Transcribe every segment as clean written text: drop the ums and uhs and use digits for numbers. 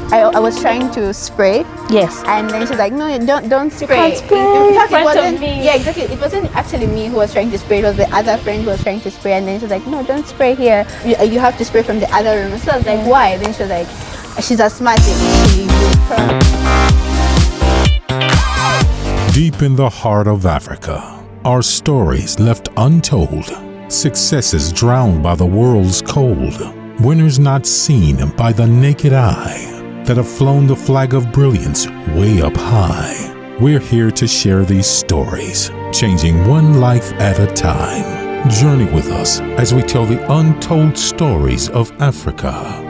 I was trying to spray. Yes. And then she's like, no, don't spray. You can't spray In fact, in it front wasn't of me. Yeah, exactly. It wasn't actually me who was trying to spray. It was the other friend who was trying to spray. And then she's like, no, don't spray here. You have to spray from the other room. So I was like, why? Then she was like, she's asthmatic. She will Deep in the heart of Africa are stories left untold, successes drowned by the world's cold, winners not seen by the naked eye, that have flown the flag of brilliance way up high. We're here to share these stories, changing one life at a time. Journey with us as we tell the untold stories of Africa.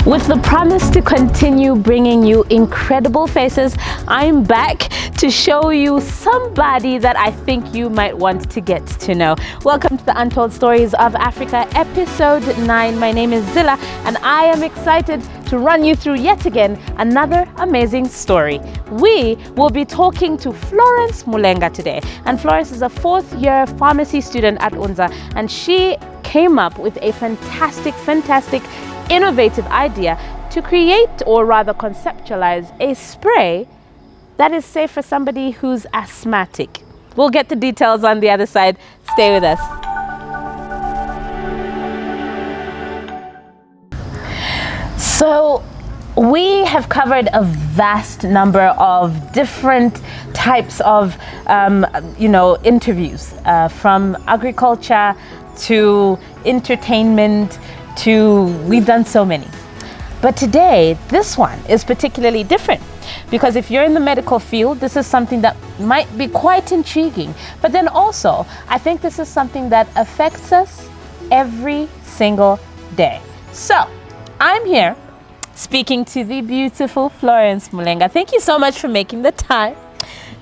With the promise to continue bringing you incredible faces, I'm back to show you somebody that I think you might want to get to know. Welcome to the Untold Stories of Africa, episode 9. My name is Zilla, and I am excited to run you through yet again another amazing story. We will be talking to Florence Mulenga today, and Florence is a fourth-year pharmacy student at UNZA, and she came up with a fantastic innovative idea to create, or rather conceptualize, a spray that is safe for somebody who's asthmatic. We'll get the details on the other side. Stay with us. So we have covered a vast number of different types of interviews, from agriculture to entertainment to, we've done so many. But today, this one is particularly different, because if you're in the medical field, this is something that might be quite intriguing. But then also, I think this is something that affects us every single day. So, I'm here speaking to the beautiful Florence Mulenga. Thank you so much for making the time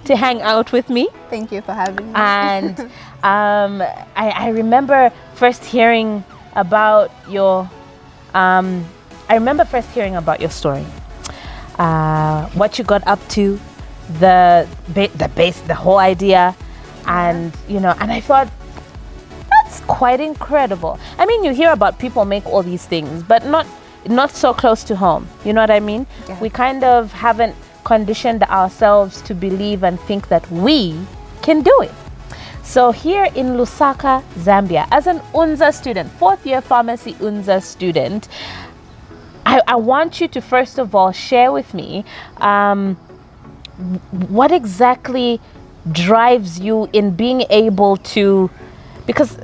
to hang out with me. Thank you for having me. And I remember first hearing about your story, what you got up to, the whole idea, and and I thought, that's quite incredible. I mean, you hear about people make all these things, but not so close to home. You know what I mean? Yeah. We kind of haven't conditioned ourselves to believe and think that we can do it. So here in Lusaka, Zambia, as an UNZA student, fourth-year pharmacy UNZA student, I want you to first of all share with me what exactly drives you in being able to, because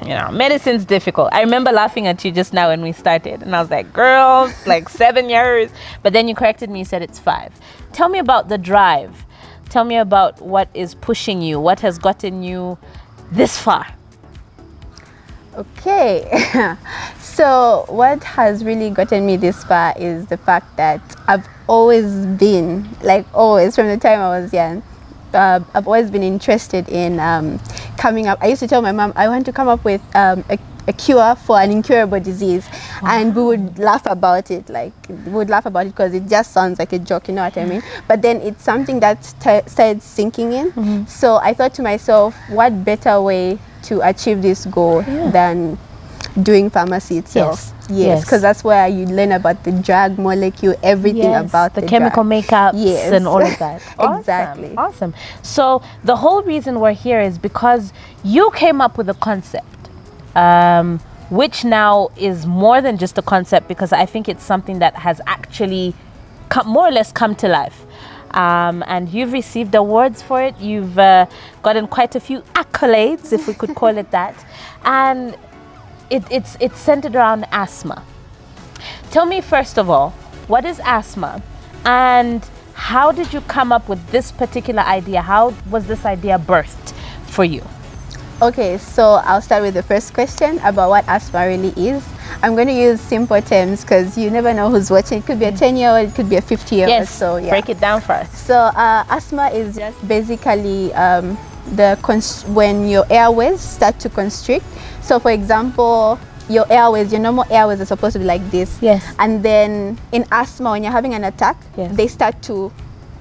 medicine's difficult. I remember laughing at you just now when we started, and I was like, girl, it's like 7 years. But then you corrected me, you said it's 5. Tell me about the drive. Tell me about what is pushing you, what has gotten you this far. Okay. So what has really gotten me this far is the fact that I've always been, from the time I was young, I've always been interested in coming up. I used to tell my mom, I want to come up with a cure for an incurable disease. Wow. And we would laugh about it, because it just sounds like a joke, you know what I mean? But then it's something that started sinking in. Mm-hmm. So I thought to myself, what better way to achieve this goal than doing pharmacy itself? Yes, because that's where you learn about the drug molecule, everything about the chemical drug. makeups and all of that. Exactly. Awesome. So the whole reason we're here is because you came up with a concept, which now is more than just a concept, because I think it's something that has actually more or less come to life. And you've received awards for it. You've gotten quite a few accolades, if we could call it that. And it's centered around asthma. Tell me, first of all, what is asthma, and how did you come up with this particular idea? How was this idea birthed for you? Okay, so I'll start with the first question about what asthma really is. I'm going to use simple terms because you never know who's watching. It could be a 10-year-old, it could be a 50-year-old. Yes, so yeah. Break it down for us. So asthma is just basically when your airways start to constrict. So for example, your normal airways are supposed to be like this. Yes. And then in asthma, when you're having an attack, they start to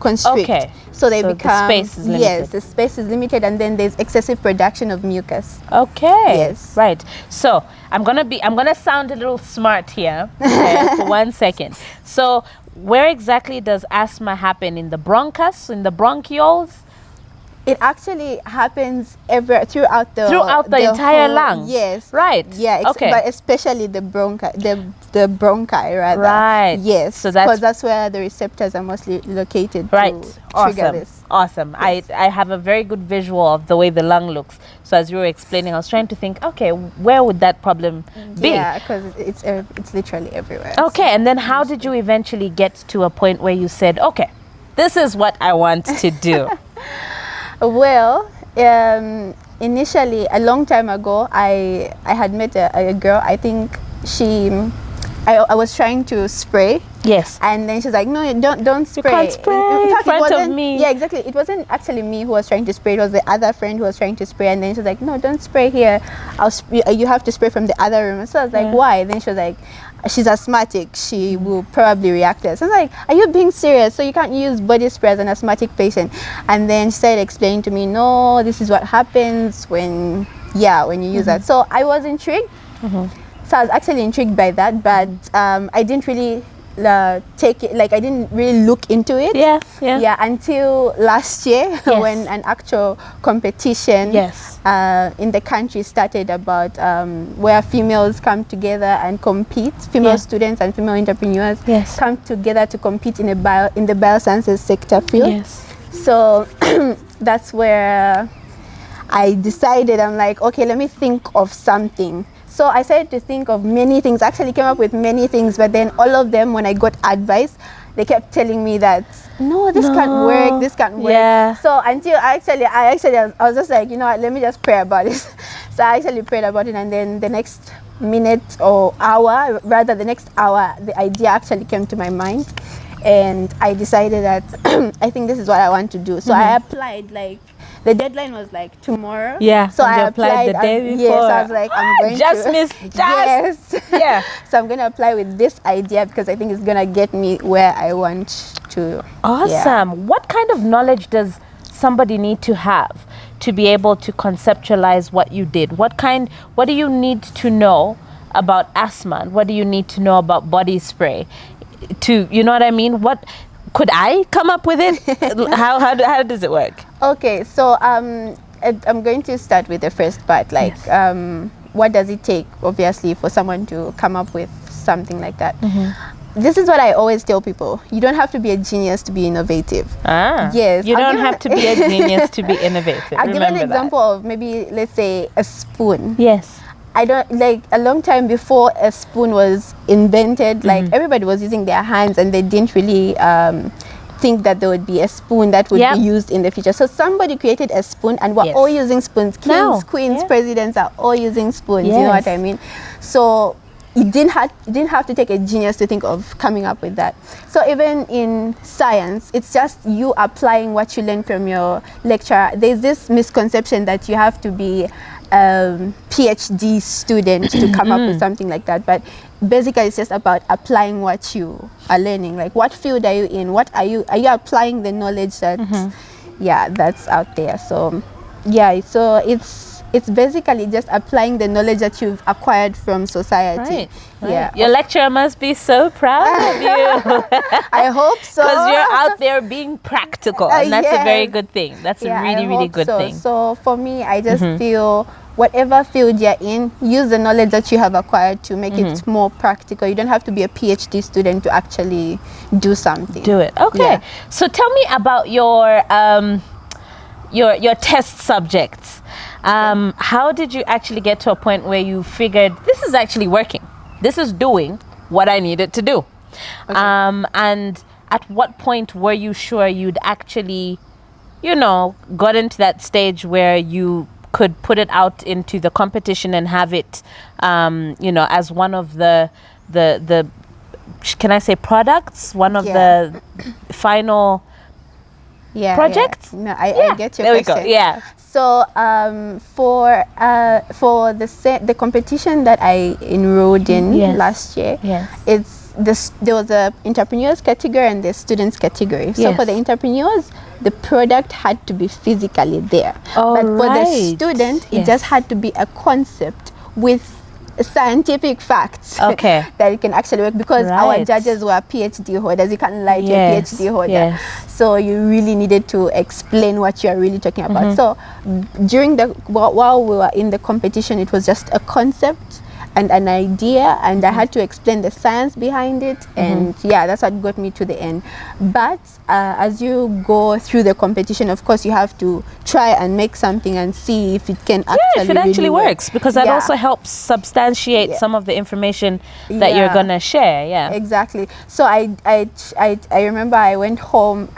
constrict. Okay. So they So the become, space is limited. yes, the space is limited, and then there's excessive production of mucus. Okay. Yes. Right. So I'm gonna sound a little smart here, okay, for 1 second. So where exactly does asthma happen? In the bronchus, in the bronchioles? It actually happens throughout the entire whole, lung. Yes. Right. Yeah. Okay. But especially the bronchi rather. Right. Yes. So because that's where the receptors are mostly located. Right. To trigger Awesome. this. Awesome. Yes. I have a very good visual of the way the lung looks. So as you were explaining, I was trying to think, okay, where would that problem be? Yeah, because it's literally everywhere. Okay. And then how did you eventually get to a point where you said, okay, this is what I want to do? Well, initially, a long time ago, I had met a girl. I think I was trying to spray. Yes. And then she's like, no, don't spray. You can't spray in front of me. Yeah, exactly. It wasn't actually me who was trying to spray. It was the other friend who was trying to spray. And then she's like, no, don't spray here. You have to spray from the other room. So I was like, why? Then she was like, she's asthmatic. She will probably react to it. So I was like, are you being serious? So you can't use body spray as an asthmatic patient. And then she started explaining to me, no, this is what happens when you use that. So I was intrigued. So I was actually intrigued by that, but I didn't really take it, like I didn't really look into it. Yeah, until last year when an actual competition in the country started about where females come together and compete, female students and female entrepreneurs come together to compete in the biosciences sector field. So that's where I decided, I'm like, okay, let me think of something. So I started to think of many things, actually came up with many things, but then all of them, when I got advice, they kept telling me that, no, this can't work, this can't work. Yeah. So until I was just like, you know what, let me just pray about it. So I actually prayed about it, and then the next minute or hour, rather the next hour, the idea actually came to my mind. And I decided that I think this is what I want to do. So I applied, like, the deadline was like tomorrow. Yeah. So I applied the day before. Yes, I was like, I'm going to. Yes. Yeah. So I'm going to apply with this idea because I think it's going to get me where I want to. Awesome. Yeah. What kind of knowledge does somebody need to have to be able to conceptualize what you did? What do you need to know about asthma? What do you need to know about body spray? You know what I mean? What could I come up with it? How does it work? Okay, so I'm going to start with the first part, like what does it take, obviously, for someone to come up with something like that. This is what I always tell people. You don't have to be a genius to be innovative. Yes. You don't have to be a genius to be innovative. I'll give an example of maybe, let's say, a spoon. Yes. I don't, like, a long time before a spoon was invented, like everybody was using their hands and they didn't really think that there would be a spoon that would be used in the future. So somebody created a spoon, and we're all using spoons. Kings, queens, presidents are all using spoons. You know what I mean? So you didn't have to take a genius to think of coming up with that. So even in science, it's just you applying what you learned from your lecturer. There's this misconception that you have to be PhD student to come up with something like that, but basically it's just about applying what you are learning. Like, what field are you in? What are you applying the knowledge that that's out there? So so it's basically just applying the knowledge that you've acquired from society. Right. Your lecturer must be so proud of you. I hope so. Because you're out there being practical, and that's a very good thing. That's a really, really good thing. So for me, I just feel whatever field you're in, use the knowledge that you have acquired to make it more practical. You don't have to be a PhD student to actually do something. Do it. Okay. Yeah. So tell me about your test subjects. How did you actually get to a point where you figured this is actually working? This is doing what I needed to do. Okay. And at what point were you sure you'd actually, got into that stage where you could put it out into the competition and have it, as one of the can I say products? One of the final projects? Yeah. No, I get your question. There we go. Yeah. So for the competition that I enrolled in last year, there was a entrepreneurs category and the students category. So for the entrepreneurs, the product had to be physically there. But for the student, it just had to be a concept with scientific facts that you can actually work, because our judges were PhD holders. You can't lie to a PhD holder. So you really needed to explain what you are really talking about. So during while we were in the competition, it was just a concept and an idea, and I had to explain the science behind it, and that's what got me to the end. But as you go through the competition, of course, you have to try and make something and see if it can actually really works, because that also helps substantiate some of the information that you're gonna share. Exactly. So I remember I went home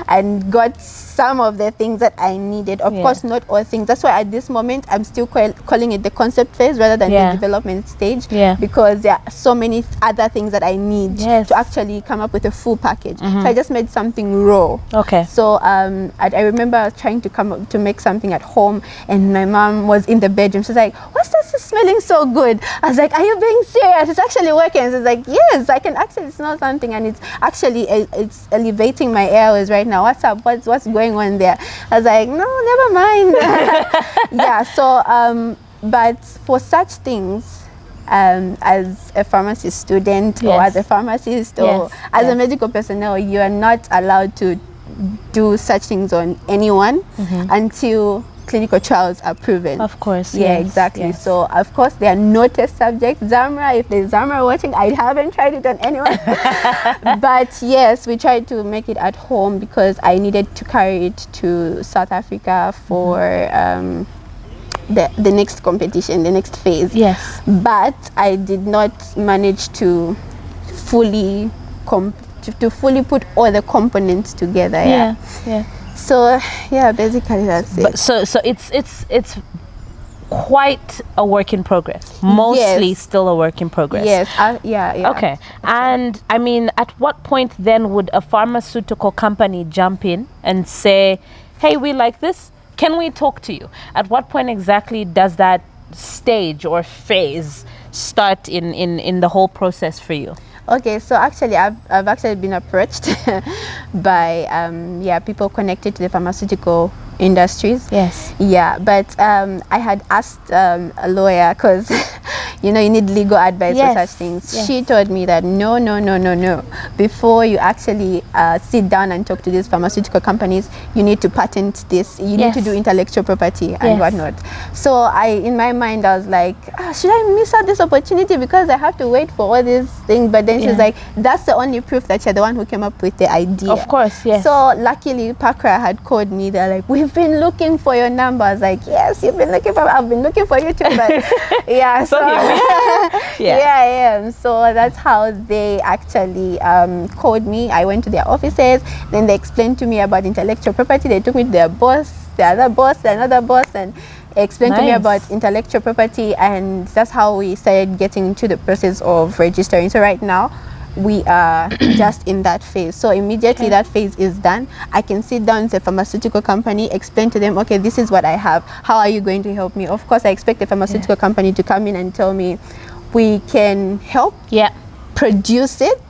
and got some of the things that I needed. Of course, not all things. That's why at this moment I'm still calling it the concept phase rather than the development stage, because there are so many other things that I need to actually come up with a full package. So I just made something raw. So I remember trying to make something at home, and my mom was in the bedroom. She's like, "What's this smelling so good?" I was like, "Are you being serious? It's actually working." She's like, "Yes, I can actually smell something, and it's actually it's elevating my airways right now. What's up? What's going on there?" I was like, "No, never mind." So but for such things, as a pharmacy student or as a pharmacist or as a medical personnel, you are not allowed to do such things on anyone until clinical trials are proven. Of course. Exactly. So of course they are no test subjects. Zamra, if there's Zamra watching, I haven't tried it on anyone. But yes, we tried to make it at home because I needed to carry it to South Africa for the next competition, the next phase. But I did not manage to fully put all the components together. So basically that's it. But so it's quite a work in progress. Mostly still a work in progress. Okay. And I mean, at what point then would a pharmaceutical company jump in and say, "Hey, we like this. Can we talk to you?" At what point exactly does that stage or phase start in the whole process for you? Okay, so actually I've actually been approached by people connected to the pharmaceutical industries. But I had asked a lawyer, because you need legal advice for such things. She told me that no, before you actually sit down and talk to these pharmaceutical companies, you need to patent this, you need to do intellectual property and whatnot. So in my mind I was like, should I miss out this opportunity because I have to wait for all these things? But then she's like, that's the only proof that you're the one who came up with the idea. Of course. So luckily Pakra had called me. They're like, "We've been looking for your number." I was like, "Yes, you've been looking for me. I've been looking for you too." But so that's how they actually called me. I went to their offices, then they explained to me about intellectual property. They took me to their boss, the other boss, another boss, and explained to me about intellectual property, and that's how we started getting into the process of registering. So right now we are just in that phase. So immediately that phase is done, I can sit down with a pharmaceutical company, explain to them, okay, this is what I have, how are you going to help me? Of course I expect the pharmaceutical company to come in and tell me, we can help produce it,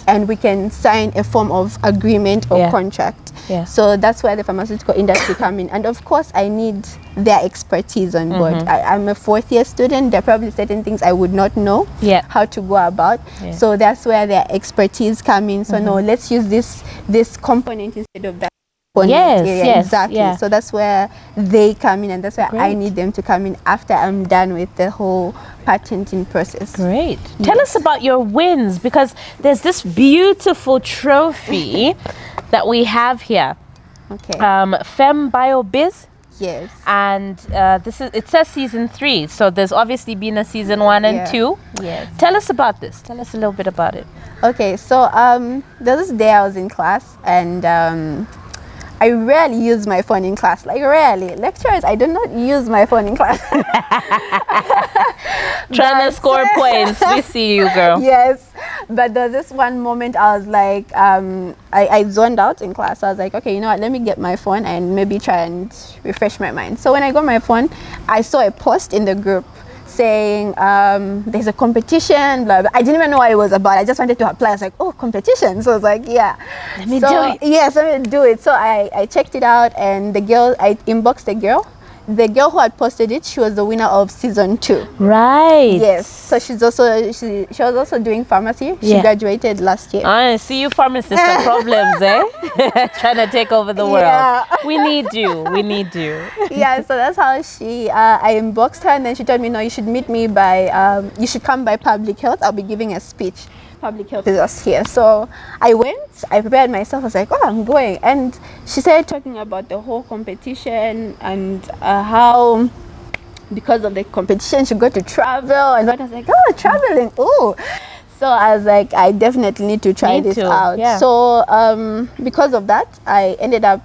and we can sign a form of agreement or contract. So that's where the pharmaceutical industry come in, and of course I need their expertise on board. I'm a fourth year student. There are probably certain things I would not know how to go about. So that's where their expertise come in. So no, let's use this component instead of that. Exactly. So that's where they come in, and that's where I need them to come in after I'm done with the whole patenting process. Great. Tell us about your wins, because there's this beautiful trophy that we have here. Fem Bio Biz. And it says season 3, so there's obviously been a season 1 and 2. Tell us about this. Tell us a little bit about it. Okay, so there was this day I was in class, and I rarely use my phone in class, like rarely. Lecturers, I do not use my phone in class. Trying to score points. We see you, girl. But there was this one moment I was like, I zoned out in class. I was like, okay, you know what, let me get my phone and maybe try and refresh my mind. So when I got my phone, I saw a post in the group saying there's a competition, blah, blah. I didn't even know what it was about. I just wanted to apply. I was like, oh, competition. So I was like, yeah. Let me do it. Yes, let me do it. So I checked it out, and I inboxed the girl. The girl who had posted it, she was the winner of season 2. Right. Yes. So she was also doing pharmacy. She graduated last year. I see you pharmacists have problems, eh? Trying to take over the world. Yeah. We need you. We need you. Yeah, so that's how I inboxed her, and then she told me, no, you should meet me you should come by public health. I'll be giving a speech. Public health is us here. So I went, I prepared myself. I was like, oh, I'm going. And she started talking about the whole competition and how because of the competition she got to travel. And I was like, oh, traveling, oh. So I was like, I definitely need to try this out. Yeah. So because of that, I ended up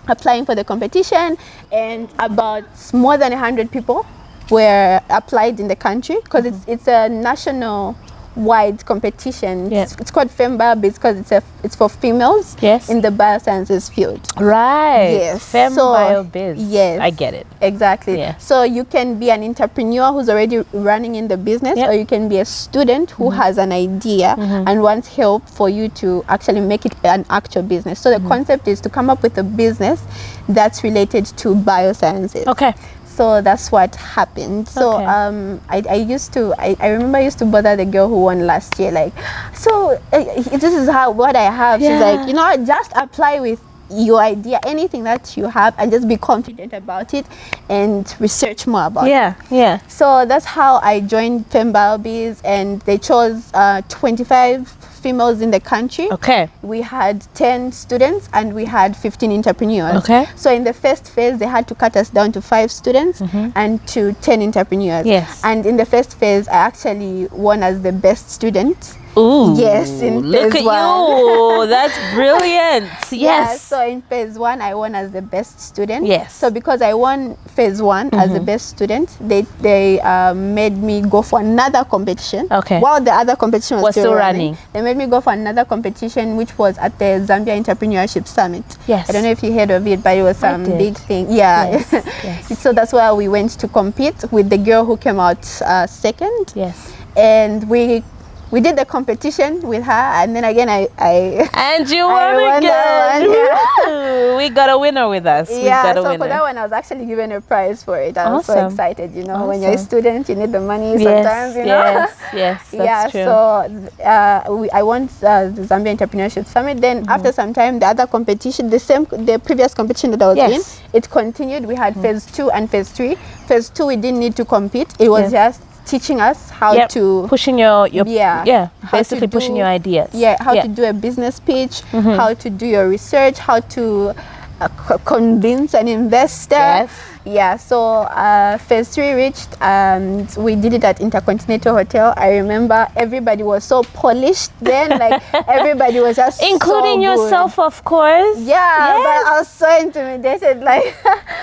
applying for the competition, and about more than 100 people were applied in the country, because it's a national wide competition. It's called FEMBA because it's for females in the biosciences field. Right. Yes. FemBioBiz. Yes. I get it. Exactly. Yeah. So you can be an entrepreneur who's already running in the business, or you can be a student who has an idea and wants help for you to actually make it an actual business. So the concept is to come up with a business that's related to biosciences. Okay. So that's what happened. So I remember I used to bother the girl who won last year, like, so this is what I have. She's like, you know what, just apply with your idea, anything that you have, and just be confident about it and research more about it. Yeah. So that's how I joined FemBioBiz, and they chose 25 females in the country. Okay. We had 10 students and we had 15 entrepreneurs. Okay. So in the first phase, they had to cut us down to 5 students and to 10 entrepreneurs. Yes. And in the first phase, I actually won as the best student. Ooh, yes, in look phase at one. you. That's brilliant. Yes. Yeah, so in phase 1, I won as the best student. Yes. So because I won phase 1 as the best student, they made me go for another competition. Okay. While the other competition was still running. They made me go for another competition, which was at the Zambia Entrepreneurship Summit. Yes. I don't know if you heard of it, but it was some big thing. Yeah. Yes. Yes. So that's where we went to compete with the girl who came out second. Yes. And we did the competition with her, and then again and you I won again. yeah. We got a winner with us. Yeah, so for that one I was actually given a prize for it. I was so excited, you know. When you're a student, you need the money sometimes, you know. Yes, that's true. So I won the Zambia Entrepreneurship Summit. Then after some time, the other competition, the previous competition that I was in, it continued. We had phase 2 and phase 3. Phase 2, we didn't need to compete. It was just teaching us how to pushing your basically pushing your ideas. How to do a business pitch, how to do your research, how to convince an investor. So phase 3 reached, and we did it at Intercontinental Hotel. I remember everybody was so polished then, like everybody was just including so yourself, good. of course. But I was so intimidated, like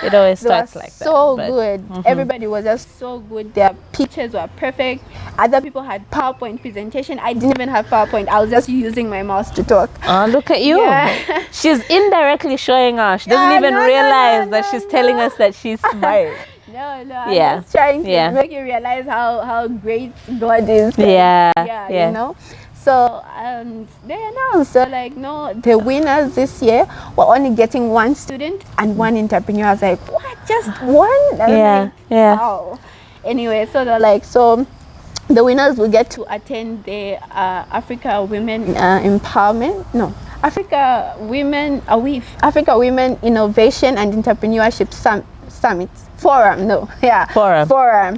it always starts like that. So good. Everybody was just so good. Their pictures were perfect. Other people had PowerPoint presentation. I didn't even have PowerPoint. I was just using my mouse to talk. Oh, look at you. She's indirectly showing us. She doesn't even realize that she's telling us that she's smart. No, I'm just trying to make you realize how great God is. You know. So there now, so like the winners this year were only getting 1 student and 1 entrepreneur. I was like, what? Just 1? Wow. Anyway, so they're like, so the winners will get to attend the Africa Women Africa Women Innovation and Entrepreneurship Summit. Forum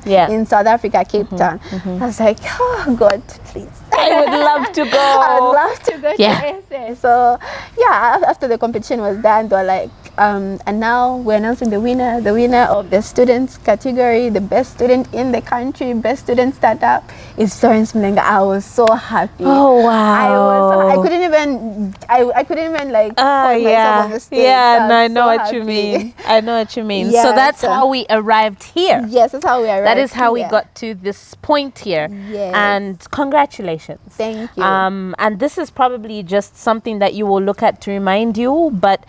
in South Africa, Cape Town. I was like, oh God, please. I would love to go. I would love to go to SA. So after the competition was done, they were like, and now we're announcing the winner of the students category, the best student in the country, best student startup is Florence Mulenga. I was so happy. Oh wow! I couldn't even like put myself on the stage. Yeah, so no, I know so what you happy. mean. I know what you mean. Yeah, so that's how we arrived here. Yes, that's how we arrived. That is how we here. got to this point here. Yes. And congratulations. Thank you. And this is probably just something that you will look at to remind you, but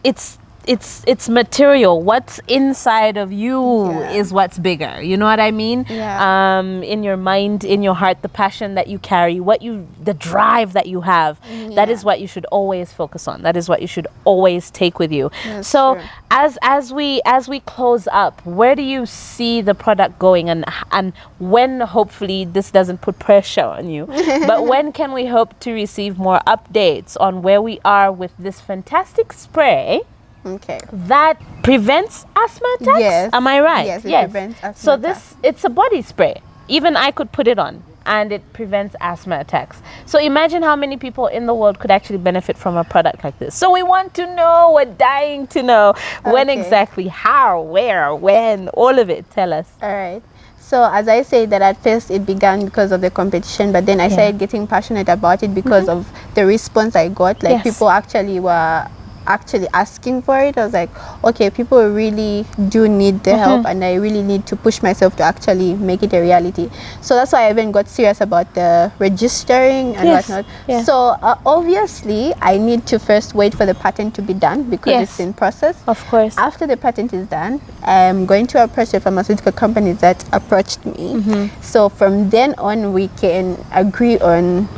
it's material. What's inside of you is what's bigger. You know what I mean? Yeah. In your mind, in your heart, the passion that you carry, the drive that you have, that is what you should always focus on. That is what you should always take with you. That's so true. as we close up, where do you see the product going, and when, hopefully this doesn't put pressure on you, but when can we hope to receive more updates on where we are with this fantastic spray Okay. that prevents asthma attacks? Yes. Am I right? Yes, it prevents asthma So attacks. it's a body spray. Even I could put it on and it prevents asthma attacks. So imagine how many people in the world could actually benefit from a product like this. So we want to know, we're dying to know when Okay. exactly, how, where, when, all of it. Tell us. All right. So as I said that at first it began because of the competition, but then I started getting passionate about it because of the response I got. Like Yes. people actually were asking for it. I was like, okay, people really do need the help, and I really need to push myself to actually make it a reality. So that's why I even got serious about the registering and Yes. whatnot. Yeah. So obviously I need to first wait for the patent to be done because Yes. it's in process. Of course. After the patent is done, I'm going to approach the pharmaceutical companies that approached me. So from then on, we can agree on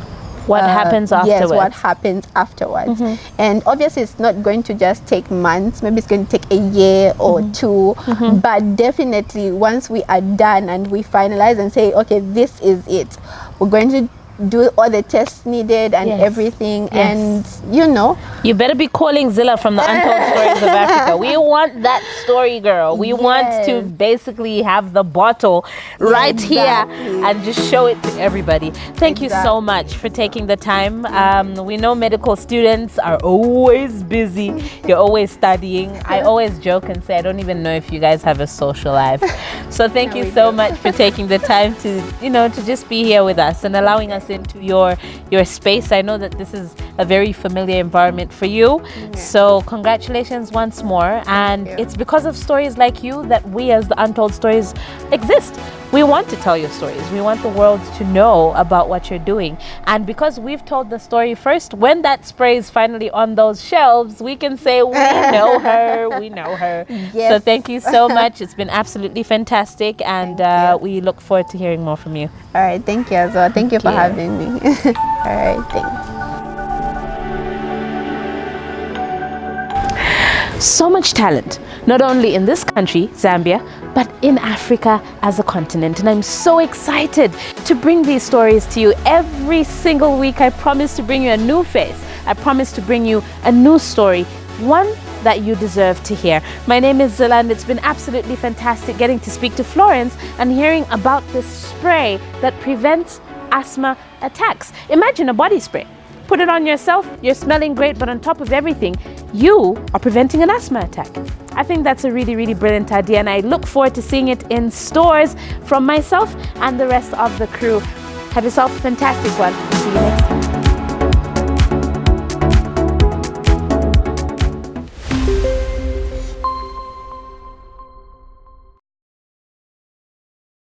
What happens afterwards? Yes, what happens afterwards. And obviously, it's not going to just take months. Maybe it's going to take a year or two. But definitely, once we are done and we finalize and say, okay, this is it, we're going to do all the tests needed and Yes. everything. Yes. And, you know, You better be calling Zilla from the Untold Stories of Africa. We want that story, girl. We want to Yes. basically have the bottle right here Exactly. and just show it to everybody. Thank you so Exactly. much for taking the time. We know medical students are always busy. You're always studying. I always joke and say, I don't even know if you guys have a social life. So thank No, you we so do. much for taking the time to, to just be here with us and allowing us into your space. I know that this is a very familiar environment for you. So congratulations once more. And you. it's because of stories like you that we as the Untold Stories exist. We want to tell your stories. We want the world to know about what you're doing. And because we've told the story first, when that spray is finally on those shelves, we can say, we know her, we know her. Yes. So thank you so much. It's been absolutely fantastic. And Thank you. we look forward to hearing more from you. all right, thank you as well. Thank you for you. having me. All right, thanks. So much talent, not only in this country, Zambia, but in Africa as a continent. And I'm so excited to bring these stories to you every single week. I promise to bring you a new face. I promise to bring you a new story, one that you deserve to hear. My name is Zilla, and it's been absolutely fantastic getting to speak to Florence and hearing about this spray that prevents asthma attacks. Imagine a body spray. Put it on yourself, you're smelling great, but on top of everything, you are preventing an asthma attack. I think that's a really, really brilliant idea, and I look forward to seeing it in stores from myself and the rest of the crew. Have yourself a fantastic one. See you next time.